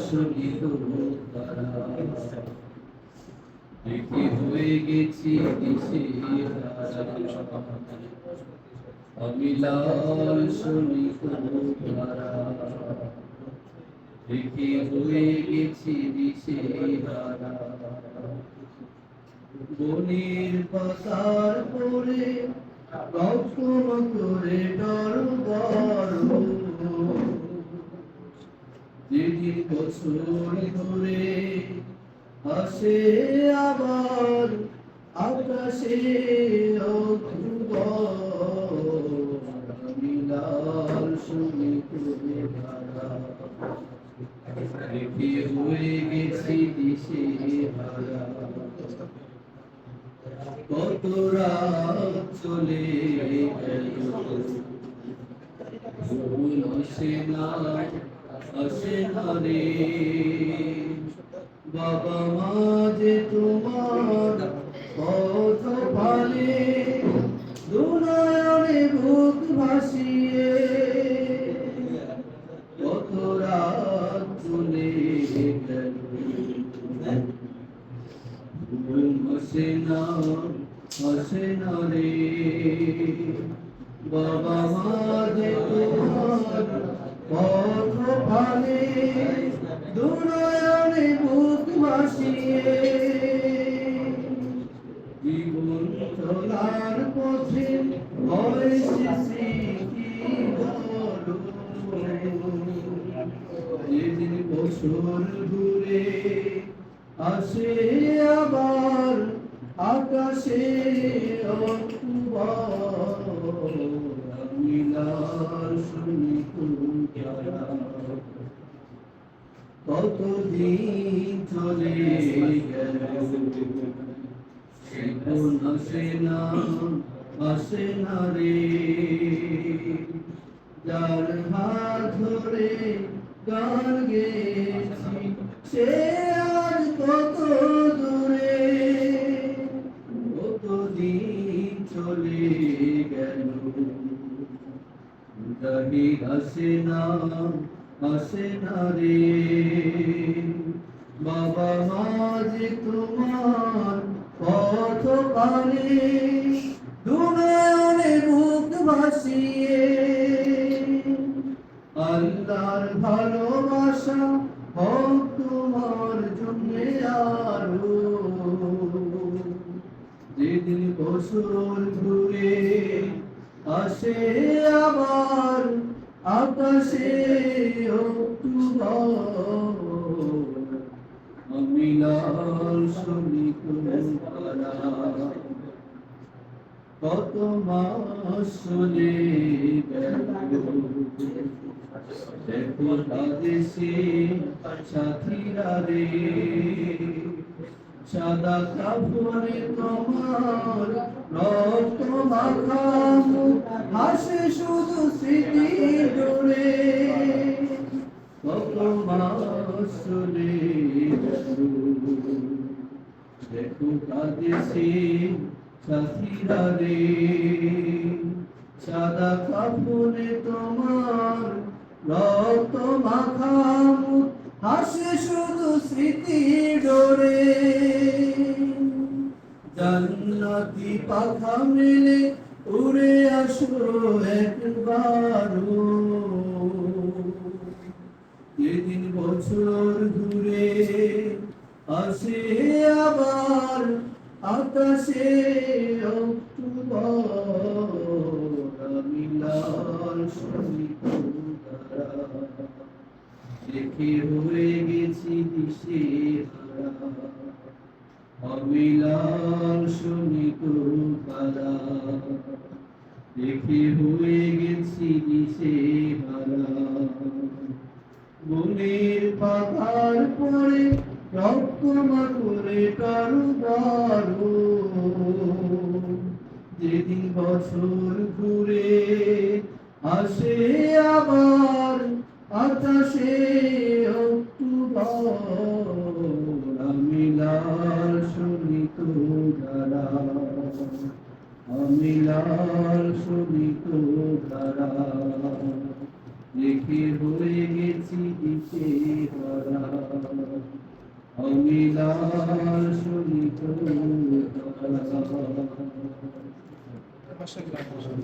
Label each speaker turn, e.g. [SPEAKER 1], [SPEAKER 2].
[SPEAKER 1] শোনিত তারা দেখে হয়ে গেছি দিশেহারা আমি লাল শোনিত তারা দেখে হয়ে গেছি দিশেহারা বনের পাতার পরে কখন করে ডর বড় যেদিন বছর ধরে আসে আবার আকাশে আমি লাল শোনিত তারা দেখে হয়ে গেছি দিশেহারা কত রাত চলে গেল ঘুম আসে না রে বাবা মা যে তোমার পথ পালে দুনয়নে বুক ভাসিয়ে কত রাত চলে গেল ঘুম আসে না রে বাবা মা যে তোমার পথ পালে দুনয়নে বুক ভাসিয়ে জীবন চলার পথে হয়েছে স্মৃতি বড় যেদিন বছর ঘুরে আসে আবার আকাশে আমি লাল শোনিত তারা কতদিন চলে গেল আসে না রে যার হাত ধরে গান গেছি সে আজ কত দূরে কতদিন চলে গেল জানি আসে না রে বাবা মা যে তোমার পথ পানে দুনয়নে বুক ভাসিয়ে আল্লাহর ভালোবাসা হোক তোমার জন্য আরো যেদিন বছর ঘুরে আসে আবার আকাশে আমি লাল শোনিত তারা কত মাস চলে গেল দেখো দেশে সাথীরা রে সাদা কাপড়ে তোমার রক্ত মাখা হাসে শুধু স্মৃতি ডোরে কত মাস চলে গেল দেখো কাঁদেছে সাথীরা রে সাদা কাপড়ে তোমার রক্ত মাখা হাসে শুধু স্মৃতি ডোরে জান্নাতি পাখা মেলে উড়ে আসো একবার যেদিন বছর ঘুরে আসে আবার আকাশে আমি লাল শোনিত তারা দেখে হয়ে গেছি দিশেহারা আমি লাল শোনিত তারা দেখে হয়ে গেছি দিশেহারা বনের পাতার পরে রক্তমা করে কারু যেদিন বছর ঘুরে আসে আবার আকাশে আমি লাল শোনিত তারা আমি লাল শোনিত তারা লিখে হয়ে গেছি দিতে হারা আমি লাল শোনিত
[SPEAKER 2] মাশাআল্লাহ।